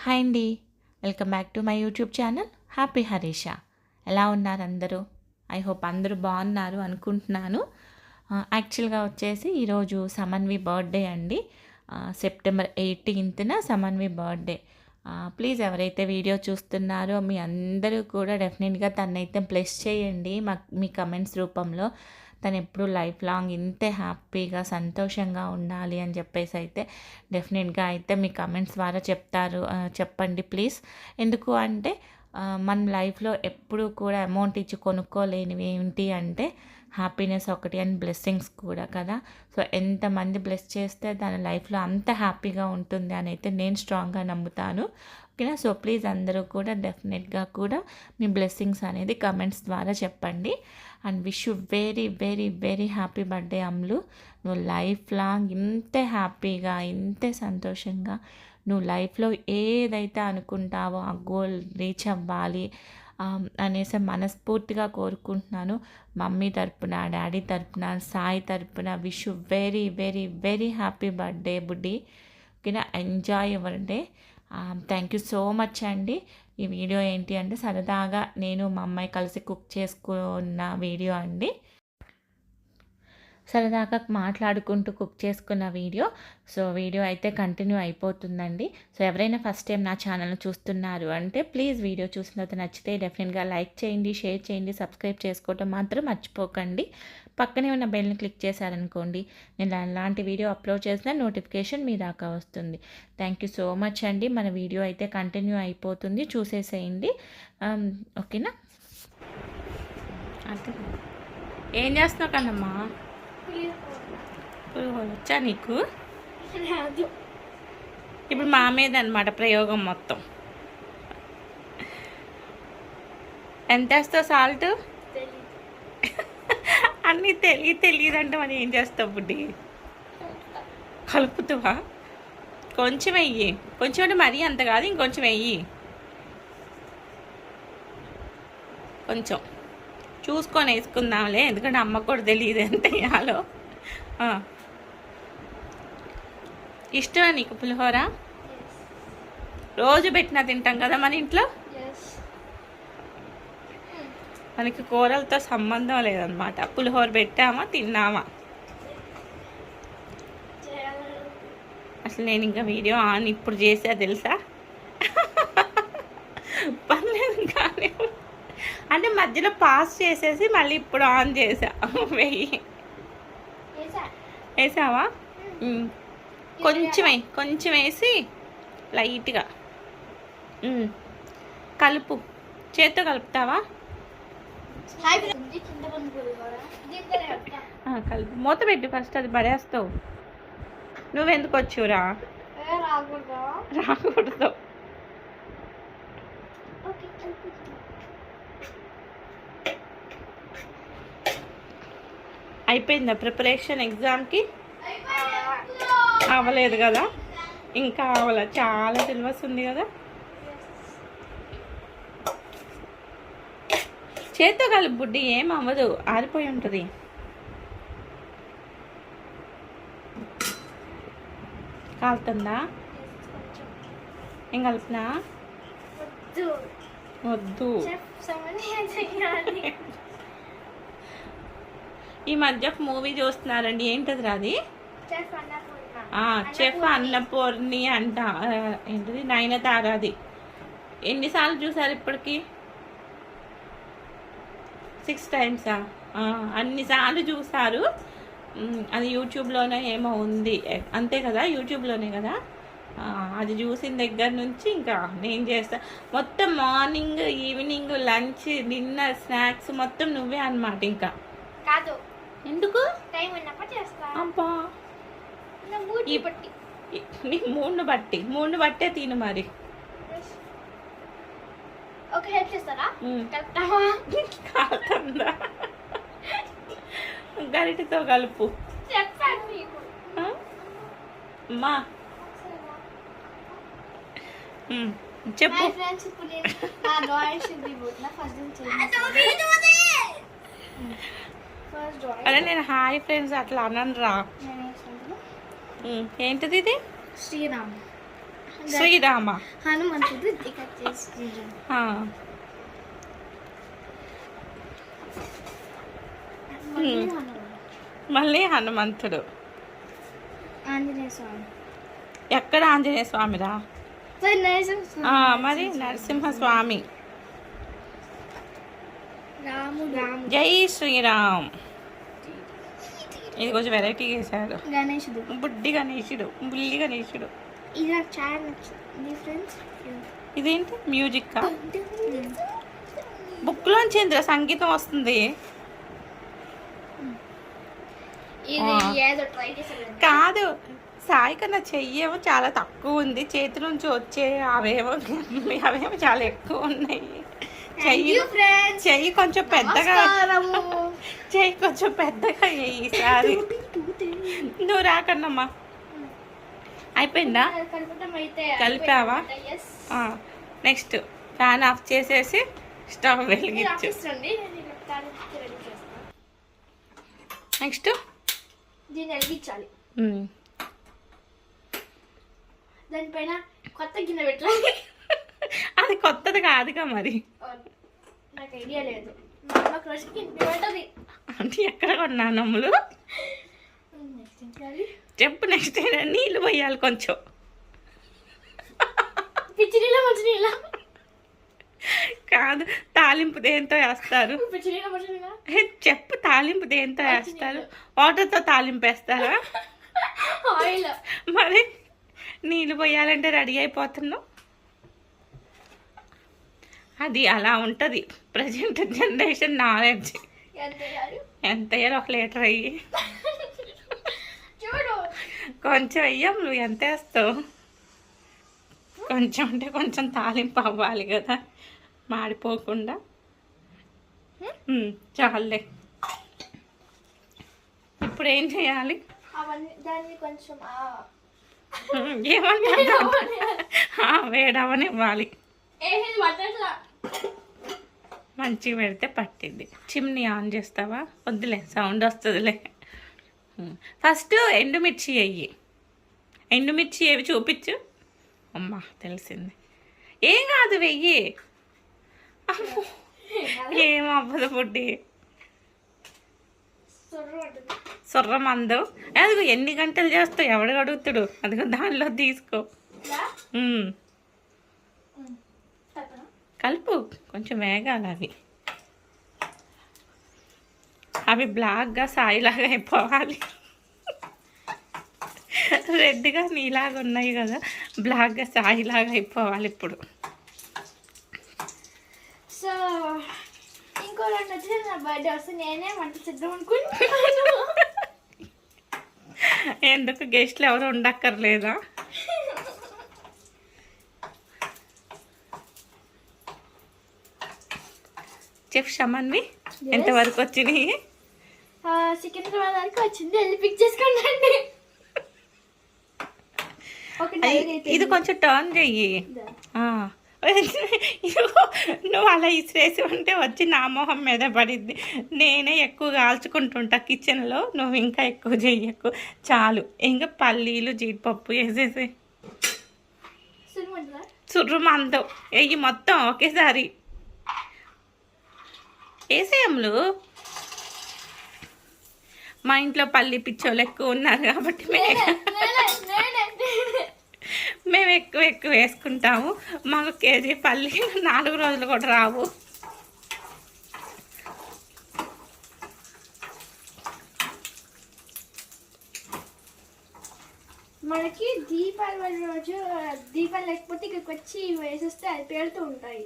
Hi అండి, welcome back to my YouTube channel happy Harisha. ఎలా ఉన్నారు అందరూ? ఐ హోప్ అందరూ బాగున్నారు అనుకుంటున్నాను. యాక్చువల్గా వచ్చేసి ఈరోజు సమన్వి బర్త్డే అండి. సెప్టెంబర్ 18న సమన్వి బర్త్డే. ప్లీజ్ ఎవరైతే వీడియో చూస్తున్నారో మీ అందరూ కూడా డెఫినెట్గా తనైతే బ్లెస్ చేయండి మీ కమెంట్స్ రూపంలో. తను ఎప్పుడు లైఫ్ లాంగ్ ఇంతే హ్యాపీగా సంతోషంగా ఉండాలి అని చెప్పేసి అయితే డెఫినెట్గా అయితే మీ కమెంట్స్ ద్వారా చెప్పండి ప్లీజ్. ఎందుకు అంటే మన లైఫ్లో ఎప్పుడు కూడా అమౌంట్ ఇచ్చి కొనుక్కోలేనివి ఏంటి అంటే హ్యాపీనెస్ ఒకటి అండ్ బ్లెస్సింగ్స్ కూడా కదా. సో ఎంతమంది బ్లెస్ చేస్తే తన లైఫ్లో అంత హ్యాపీగా ఉంటుంది అని అయితే నేను స్ట్రాంగ్గా నమ్ముతాను. ఓకేనా? సో ప్లీజ్ అందరూ కూడా డెఫినెట్గా కూడా మీ బ్లెస్సింగ్స్ అనేది కమెంట్స్ ద్వారా చెప్పండి. And wish you very very very happy birthday Ammulu. నువ్వు లైఫ్ లాంగ్ ఇంతే హ్యాపీగా ఇంతే సంతోషంగా నువ్వు లైఫ్లో ఏదైతే అనుకుంటావో ఆ గోల్ రీచ్ అవ్వాలి అనేసి మనస్ఫూర్తిగా కోరుకుంటున్నాను. మమ్మీ తరపున, డాడీ తరపున, సాయి తరపున wish you very very very happy birthday బుడ్డి. ఓకేనా? Enjoy your day. Thank you so much అండి. ఈ వీడియో ఏంటి అంటే సరదాగా నేను మా అమ్మాయి కలిసి కుక్ చేసుకున్న వీడియో అండి. సరదాగా మాట్లాడుకుంటూ కుక్ చేసుకున్న వీడియో. సో వీడియో అయితే కంటిన్యూ అయిపోతుందండి. సో ఎవరైనా ఫస్ట్ టైం నా ఛానల్ని చూస్తున్నారు అంటే ప్లీజ్ వీడియో చూసిన తర్వాత నచ్చితే డెఫినెట్గా లైక్ చేయండి, షేర్ చేయండి, సబ్స్క్రైబ్ చేసుకోవటం మాత్రం మర్చిపోకండి. పక్కనే ఉన్న బెల్ని క్లిక్ చేశారనుకోండి నేను అలాంటి వీడియో అప్లోడ్ చేసిన నోటిఫికేషన్ మీ దాకా వస్తుంది. థ్యాంక్ యూ సో మచ్ అండి. మన వీడియో అయితే కంటిన్యూ అయిపోతుంది, చూసేసేయండి. ఓకేనా? అంటే ఏం చేస్తున్నావు కన్నమ్మా? వచ్చా నీకు? ఇప్పుడు మా మీద అనమాట ప్రయోగం మొత్తం. ఎంత వేస్తావు సాల్ట్? అన్నీ తెలియదు అంటే మరి ఏం చేస్తావు బుడ్డి? కలుపుతావా? కొంచెం వెయ్యి, కొంచెం అంటే మరీ అంత కాదు, ఇంకొంచెం వెయ్యి. కొంచెం చూసుకొని వేసుకుందాంలే, ఎందుకంటే అమ్మకు కూడా తెలియదు ఎంత వేయాలో. ఇష్టమా నీకు పులిహోర? రోజు పెట్టినా తింటాం కదా మన ఇంట్లో. మనకి కూరలతో సంబంధం లేదనమాట. పులిహోర పెట్టామా తిన్నామా. అసలు నేను ఇంకా వీడియో ఆన్ ఇప్పుడు చేసా తెలుసా? పర్లేదు కానీ అంటే మధ్యలో పాస్ చేసేసి మళ్ళీ ఇప్పుడు ఆన్ చేసా. వెయ్యి వేసావా? కొంచెం వేసి లైట్గా కలుపు. చేత్తో కలుపుతావా? కలుపు. మూత పెట్టి ఫస్ట్, అది పడేస్తావు. నువ్వెందుకు వచ్చురా? రాకూడదు. అయిపోయిందా ప్రిపరేషన్ ఎగ్జామ్కి? అవ్వలేదు కదా, ఇంకా అవ్వలేదు. చాలా సిలబస్ ఉంది కదా. చేత్తో కలుపు బుడ్డి, ఏం అవ్వదు, ఆరిపోయి ఉంటుంది. కాలుతుందా? ఏం కలుపునా? వద్దు. ఈ మధ్య మూవీ చూస్తున్నారండి, ఏంటది రాది? చెఫ్ అన్నపూర్ణి అంట. ఏంటిది? నయనతారది. ఎన్నిసార్లు చూసారు ఇప్పటికి? 6 టైమ్సా? అన్నిసార్లు చూసారు. అది యూట్యూబ్లోనే ఏమో ఉంది, అంతే కదా, యూట్యూబ్లోనే కదా. అది చూసిన దగ్గర నుంచి ఇంకా నేను చేస్తా మొత్తం. Morning, evening, lunch, dinner, snacks మొత్తం నువ్వే అన్నమాట. ఇంకా కాదు, ఎందుకు? టైం ఉన్నప్పుడు చేస్తా. అబ్బా, నీ మూడును బట్టే తిను మరి. ఓకే, హెల్ప్ చేస్తారా? కాలుతుందా? గరిటతో కలుపు. అమ్మా చెప్పు. అదే నేను హాయ్ ఫ్రెండ్స్ అట్లా అనను రా. ఏంటిది ఇది? శ్రీరామ్. శ్రీరామ. హనుమంతుడు ఇక్కడ చేసి ఆ, మళ్ళీ హనుమంతుడు. ఆంజనేయ స్వామి. ఎక్కడ ఆంజనేయ స్వామిరా? మరి నరసింహస్వామి. రాముడు. జై శ్రీరామ్. ఇది కొంచెం వెరైటీ చేశాడు. గణేశుడు. బుడ్డి గణేశుడు, బుల్లి గణేశుడు. ఇది నాకు చాలా నచ్చింది ఫ్రెండ్స్. ఇదేంటి మ్యూజిక్? బుక్లోంచి ఇంద్ర సంగీతం వస్తుంది. ఇది ఏదో ట్రై చేసాను. కాదు, సాయి కన్నా చెయ్యేమో చాలా తక్కువ ఉంది, చేతి నుంచి వచ్చే అవేమో చాలా ఎక్కువ ఉన్నాయి. చెయ్యి కొంచెం పెద్దగా, చెయ్యి కొంచెం పెద్దగా ఈసారి. నువ్వు రాకన్నమ్మా. అయిపోయిందా? కలిపావా? నెక్స్ట్ ఫ్యాన్ ఆఫ్ చేసేసి స్టవ్ వెలిగించు. నెక్స్ట్ దీన్ని వెలిగించాలి. దానిపైన కొత్త గిన్నె పెట్టాలి. అది కొత్తది కాదుగా మరి. నాకు ఐడియా లేదు. నాకు రోజుకి పెట్టది. అంటే ఎక్కడ కొన్నాను అమ్ములు? చెప్పు. నెక్స్ట్ నీళ్ళు పోయాలి కొంచెం. పిచ్చి నీళ్ళ మంచి నీళ్ళ కాదు, తాలింపు దేంతో వేస్తారు? పిచ్చి నీళ్ళ మంచి నీళ్ళ. చెప్పు, తాలింపు దేంతో వేస్తారు? వాటర్తో తాలింపు వేస్తారా? ఆయిల్. మరి నీళ్ళు పోయాలంటే రెడీ అయిపోతున్నావు. అది అలా ఉంటుంది ప్రజెంట్ జనరేషన్ నాలెడ్జ్. ఎంత వేయాలి? 1 లీటర్ అయ్యి చూడు. కొంచెం అయ్యాం. నువ్వు ఎంత వేస్తావు? కొంచెం అంటే కొంచెం తాలింపు అవ్వాలి కదా, మాడిపోకుండా. చాలే. ఇప్పుడు ఏం చేయాలి? దాన్ని కొంచెం ఏమన్నా వేడవనివ్వాలి. మంచిగా పెడితే పట్టింది. చిమ్నీ ఆన్ చేస్తావా? వద్దులే, సౌండ్ వస్తుందిలే. ఫస్ట్ ఎండుమిర్చి వెయ్యి. ఎండుమిర్చి ఏవి చూపించు. అమ్మా తెలిసింది. ఏం కాదు, వెయ్యి. ఏం అవ్వదు బుడ్డి. సొర్రమందు. అదిగో ఎన్ని గంటలు చేస్తావు? ఎవడు అడుగుతాడు? అదిగో దానిలో తీసుకో. కలుపు. కొంచెం వేగాలి అవి. అవి బ్లాక్గా సాయిలాగా అయిపోవాలి. రెడ్గా నీలాగా ఉన్నాయి కదా, బ్లాక్గా సాయిలాగా అయిపోవాలి ఇప్పుడు. సో ఇంకో 2 వచ్చి నా బర్త్డే వస్తే నేనే వంట చేద్దాం అనుకుంటున్నాను. ఎందుకు? గెస్ట్లు ఎవరు ఉండక్కర్లేదా? చెఫ్ షమన్వి ఎంతవరకు వచ్చినాయి? సికింద్రాబాద్ వరకు వచ్చింది. వెళ్ళి పిక్ చేసుకోండి. ఇది కొంచెం టర్న్ చెయ్యి. నువ్వు అలా ఇసిరేసి ఉంటే వచ్చి నా మొహం మీద పడిద్ది. నేనే ఎక్కువ కాల్చుకుంటుంటా కిచెన్లో, నువ్వు ఇంకా ఎక్కువ చెయ్యకు. చాలు. ఇంకా పల్లీలు జీడిపప్పు వేసేసి సుర్రుమందు వెయ్యి మొత్తం ఒకేసారి వేసేయములు. మా ఇంట్లో పల్లి పిచ్చోళ్ళు ఎక్కువ ఉన్నారు కాబట్టి మేము ఎక్కువ వేసుకుంటాము. మాకు కేజీ పల్లి 4 రోజులు కూడా రావు. మనకి దీపావళి రోజు దీపాలు లేకపోతే ఇక్కడికి వచ్చి వేసేస్తే అది పేలుతూ ఉంటాయి.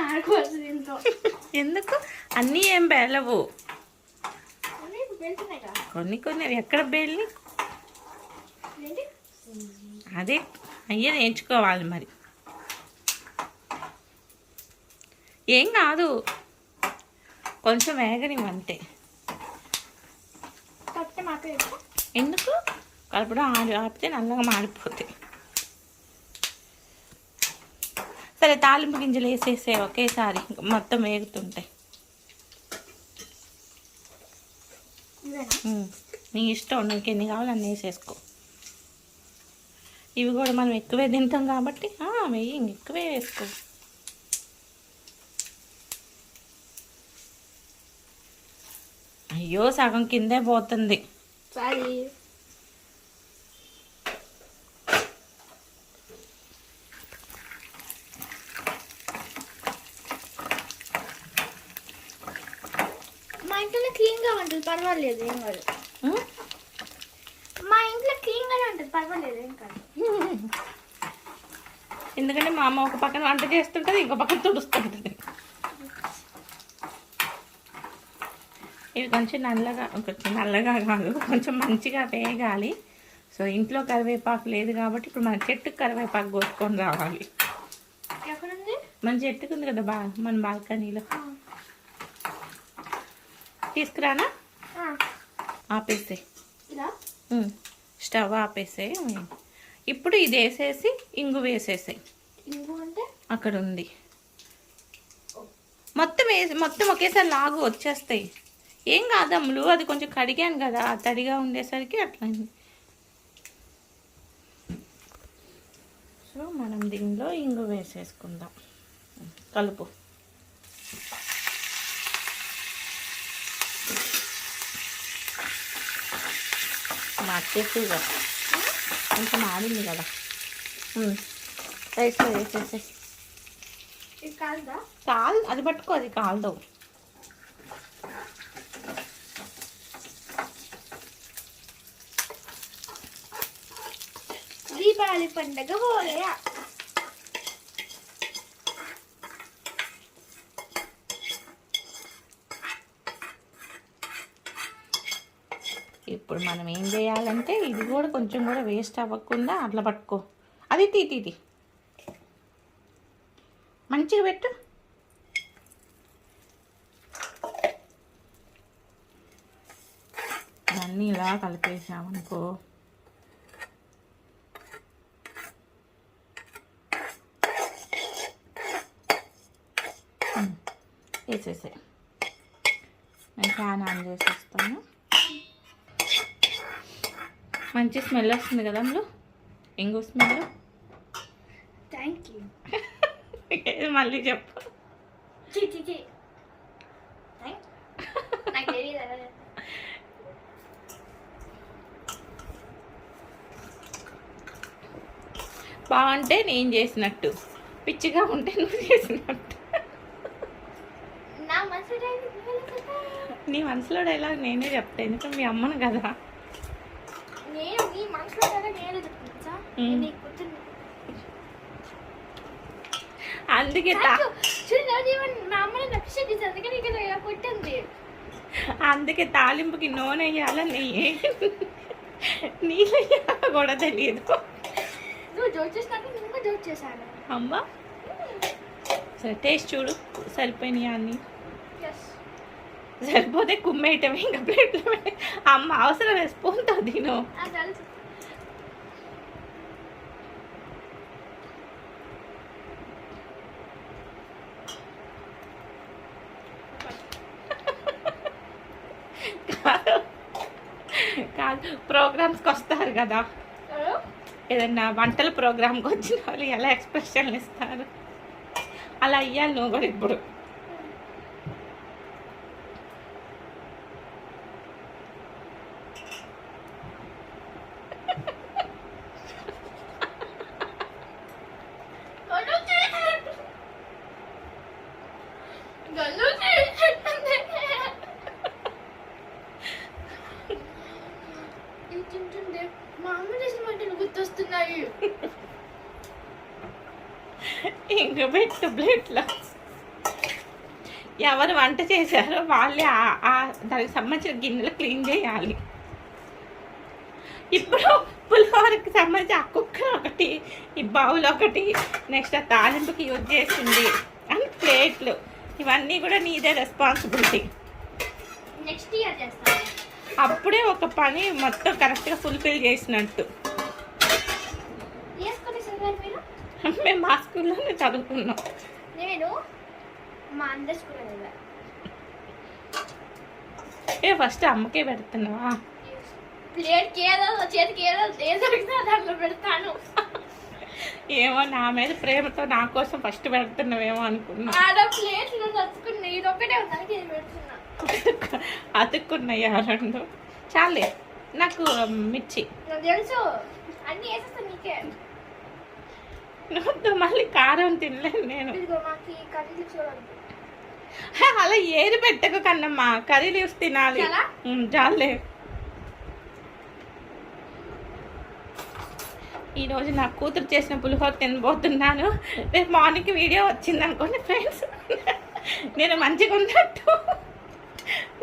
ఆడుకోవచ్చు దీంతో. ఎందుకు? అన్నీ ఏం పేలవు. పేలుతున్నాయి కదా కొన్ని. ఎక్కడ పేలి? అదే అయ్యే నేర్చుకోవాలి మరి. ఏం కాదు, కొంచెం వేగనివ్వంతే. ఎందుకు? కలపడం ఆపితే నల్లగా మాడిపోతాయి. సరే, తాలింపు గింజలు వేసేసే ఒకేసారి మొత్తం వేగుతుంటాయి. నీ ఇష్టం, నీకు ఎన్ని కావాలి అన్నీ వేసేసుకో. ఇవి కూడా మనం ఎక్కువే తింటాం కాబట్టి వెయ్యి, ఎక్కువే వేసుకో. అయ్యో సగం కిందే పోతుంది. సారీ. మా ఇంట్లో క్లీన్గా ఉంటుంది, పర్వాలేదు, ఏం కాదు. మా ఇంట్లో క్లీన్గానే ఉంటుంది, పర్వాలేదు, ఏం కాదు. ఎందుకంటే మా అమ్మ ఒక పక్కన వంట చేస్తుంటుంది, ఇంకో పక్కన తుడుస్తుంటుంది. ఇవి కొంచెం నల్లగా కాదు, కొంచెం మంచిగా వేగాలి. సో ఇంట్లో కరివేపాకు లేదు కాబట్టి ఇప్పుడు మన చెట్టుకు కరివేపాకు కోసుకొని రావాలి. ఎక్కడుంది? మన చెట్టుకు ఉంది కదా మన బాల్కనీలో. తీసుకురానా? ఆపేసే, స్టవ్ ఆపేసే. ఇప్పుడు ఇది వేసేసి ఇంగు వేసేసాయి. ఇంగు అంటే అక్కడ ఉంది. మొత్తం ఒకేసారి లాగు వచ్చేస్తాయి. ఏం కాదమ్ములు, అది కొంచెం కడిగాను కదా, తడిగా ఉండేసరికి అట్లా. సో మనం దీనిలో ఇంగు వేసేసుకుందాం. కలుపు. మార్చేసిగా కొంచెం ఆడింది కదా, రైస్లో వేసేసి. అది పట్టుకో, అది కాలదు. దీపావళి పండగ పోలేయా? ఇప్పుడు మనం ఏం చేయాలంటే ఇది కూడా కొంచెం కూడా వేస్ట్ అవ్వకుండా అట్లా పట్టుకో. అది తీ మంచిగా పెట్టు. అన్నీ ఇలా కలిపేసామనుకో, వేసేసాయి. నేను ఫ్యాన్ ఆన్ చేసేస్తాను. మంచి స్మెల్ వస్తుంది కదా అందులో, ఇంగు స్మెల్. Thank you. మళ్ళీ చెప్పు. బాగుంటే నేను చేసినట్టు, పిచ్చిగా ఉంటే నువ్వు చేసినట్టు. నీ మనసులో డైలాగ్ నేనే చెప్తా, ఎందుకంటే మీ అమ్మను కదా. అందుకే అందుకే తాలింపుకి నూనె వేయాలా, నెయ్యి నీళ్ళు వేయాలా కూడా తెలియదు. అమ్మా సరే టేస్ట్ చూడు, సరిపోయినాయి అన్నీ. సరిపోతే కుమ్మేయటమే, ఇంకా ప్లేట్లో. అమ్మ అవసరం స్పూన్తో తిను. కాదు, ప్రోగ్రామ్స్కి వస్తారు కదా, ఏదన్నా వంటల ప్రోగ్రామ్కి వచ్చిన వాళ్ళు ఎలా ఎక్స్ప్రెషన్లు ఇస్తారు, అలా ఇయ్యాలి నువ్వు కూడా ఇప్పుడు. మా అమ్మ చేసిన వంటలు గుర్తొస్తున్నాయి. ఇంక పెట్టు ప్లేట్లో. ఎవరు వంట చేశారో వాళ్ళే దానికి సంబంధించిన గిన్నెలు క్లీన్ చేయాలి. ఇప్పుడు పులిహోరకి సంబంధించి ఆ కుక్కర్ ఒకటి, ఈ బౌల్ ఒకటి, నెక్స్ట్ ఆ తాలింపుకి యూజ్ చేసింది అండ్ ప్లేట్లు, ఇవన్నీ కూడా నీదే రెస్పాన్సిబిలిటీ. నెక్స్ట్ ఇయర్ చేస్తాను. అప్పుడే ఒక పని మొత్తం కరెక్ట్గా ఫుల్ఫిల్ చేసినట్టు. మేము మా స్కూల్లోనే చదువుకున్నాం. నేను మా అందరి స్కూల్లో ఫస్ట్ అమ్మకే పెడుతున్నావా? ప్లేట్కి ఏదో చేతికి ఏదో దాంట్లో పెడతాను. ఏమో నా మీద ప్రేమతో నా కోసం ఫస్ట్ పెడుతున్నావేమో అనుకున్నా. ఆడ ప్లేట్లు నచ్చుకున్నాయి, ఇది ఒకటే దానికి ఇది పెడుతున్నా. అతుక్కున్నాయి ఆ రెండు. చాలే నాకు మిర్చి. నాకు తెలుసు అన్ని వేసేస్తా నీకే. నువ్వు మళ్ళీ కారం తినలేను నేను. ఇదిగో మాకు ఈ కర్రీ చూడండి. అలా ఏది పెట్టకు కన్నమ్మా, కర్రీ లీవ్స్ తినాలి. చాలే. ఈరోజు నా కూతురు చేసిన పులిహోర తినబోతున్నాను. రేపు మార్నింగ్ వీడియో వచ్చింది అనుకోండి ఫ్రెండ్స్, నేను మంచిగా ఉన్నట్టు,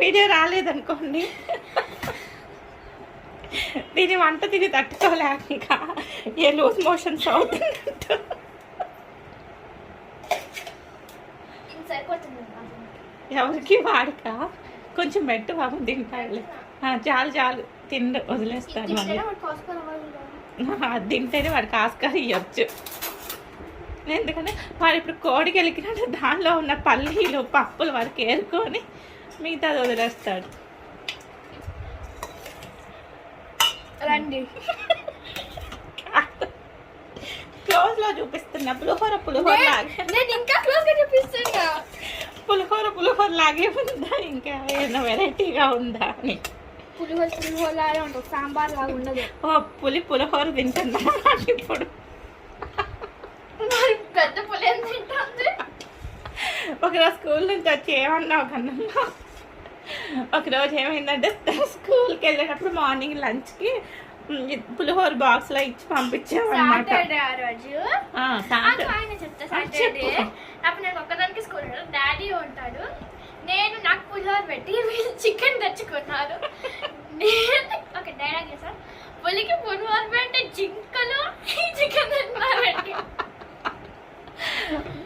వీడియో రాలేదనుకోండి దీని వంట తిని తట్టుకోలేక ఇంకా ఏ లూజ్ మోషన్స్ అవుతున్నట్టు. ఎవరికి వాడక కొంచెం పెట్టు బాబు తింటాడులే. చాలు చాలు తిండు, వదిలేస్తాను. మళ్ళీ అది తింటేనే వాడికి ఆస్కారం ఇవ్వచ్చు. ఎందుకంటే వాడు ఇప్పుడు కోడికి వెళ్ళినట్టు దానిలో ఉన్న పల్లీలు పప్పులు వాడికి ఏరుకొని మిగతాది వదిలేస్తాడు. రండి క్లోజ్ లో చూపిస్తున్నా. పులిహోర లాగే నేను ఇంకా క్లోజ్ గా చూపిస్తున్నా. పులిహోర లాగే ఉందా, ఇంకా ఏదైనా వెరైటీగా ఉందా అని. పులిహోర లాగే ఉంటుంది, సాంబార్ లాగా ఉండదు. ఓ పులిహోర తింటున్నా ఇప్పుడు. పెద్ద పులి ఏం తింటుంది? ఒకరోజు స్కూల్ నుంచి వచ్చి ఏమన్నావు కన్నా, ఒకరోజు ఏమైందంటే స్కూల్కి వెళ్ళేటప్పుడు మార్నింగ్ లంచ్కి పులిహోర బాక్స్ లో ఇచ్చి పంపించాము అన్నమాట. అప్పుడు నేను ఒక్కదానికి స్కూల్ డాడీ ఉంటాడు, నేను నాకు పులిహోర పెట్టి వీళ్ళు చికెన్ తెచ్చుకున్నారు. ఒక డైలాగ్ సార్, పులికి పులిహోర పెట్టి జింకలు చికెన్ పెట్టి.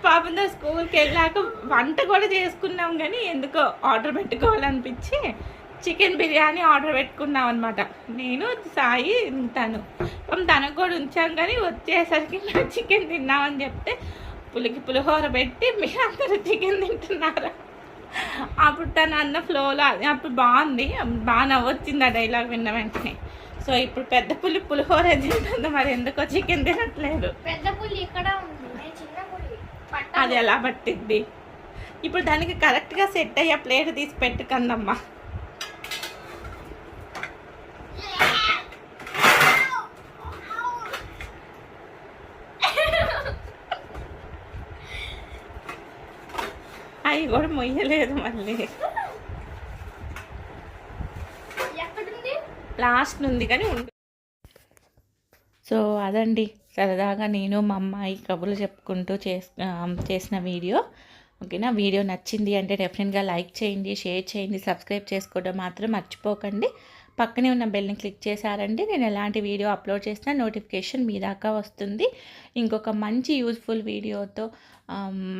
పాపంతో స్కూల్కి వెళ్ళాక వంట కూడా చేసుకున్నాం, కానీ ఎందుకో ఆర్డర్ పెట్టుకోవాలనిపించి చికెన్ బిర్యానీ ఆర్డర్ పెట్టుకున్నాం అనమాట. నేను సాయి తనకు కూడా ఉంచాం, కానీ వచ్చేసరికి మేము చికెన్ తిన్నామని చెప్తే పులికి పులిహోర పెట్టి మీరు అందరూ చికెన్ తింటున్నారా. అప్పుడు తను అన్న ఫ్లోలో అప్పుడు బాగుంది, బాగా నవ్వొచ్చింది ఆ డైలాగ్ విన్న వెంటనే. సో ఇప్పుడు పెద్ద పులిహోర తింటుంది, మరి ఎందుకో చికెన్ తినట్లేదు. పెద్ద పులి ఇక్కడ ఉంది, చిన్న పులి అది ఎలా పట్టిద్ది. ఇప్పుడు దానికి కరెక్ట్గా సెట్ అయ్యే ప్లేట్ తీసి పెట్టుకుందమ్మా. అవి కూడా మొయ్యలేదు మళ్ళీ. లాస్ట్ ఉంది కానీ ఉంది. సో అదండి సరదాగా నేను మా అమ్మాయి కబుర్లు చెప్పుకుంటూ చేసిన వీడియో. ఓకేనా, వీడియో నచ్చింది అంటే డెఫినెట్గా లైక్ చేయండి, షేర్ చేయండి, సబ్స్క్రైబ్ చేసుకోవడం మాత్రం మర్చిపోకండి. పక్కనే ఉన్న బెల్ని క్లిక్ చేశారంటే నేను ఎలాంటి వీడియో అప్లోడ్ చేసినా నోటిఫికేషన్ మీ దాకా వస్తుంది. ఇంకొక మంచి యూజ్ఫుల్ వీడియోతో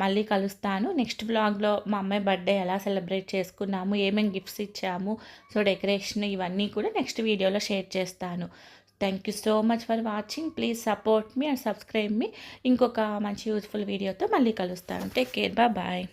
మళ్ళీ కలుస్తాను. నెక్స్ట్ వ్లాగ్లో మా అమ్మాయి బర్త్డే ఎలా సెలబ్రేట్ చేసుకున్నాము, ఏమేమి గిఫ్ట్స్ ఇచ్చాము, సో డెకరేషన్ ఇవన్నీ కూడా నెక్స్ట్ వీడియోలో షేర్ చేస్తాను. Thank you so much for watching. Please support me and subscribe me. ఇంకొక మంచి యూజ్ఫుల్ వీడియోతో మళ్ళీ కలుస్తాను. Take care, bye.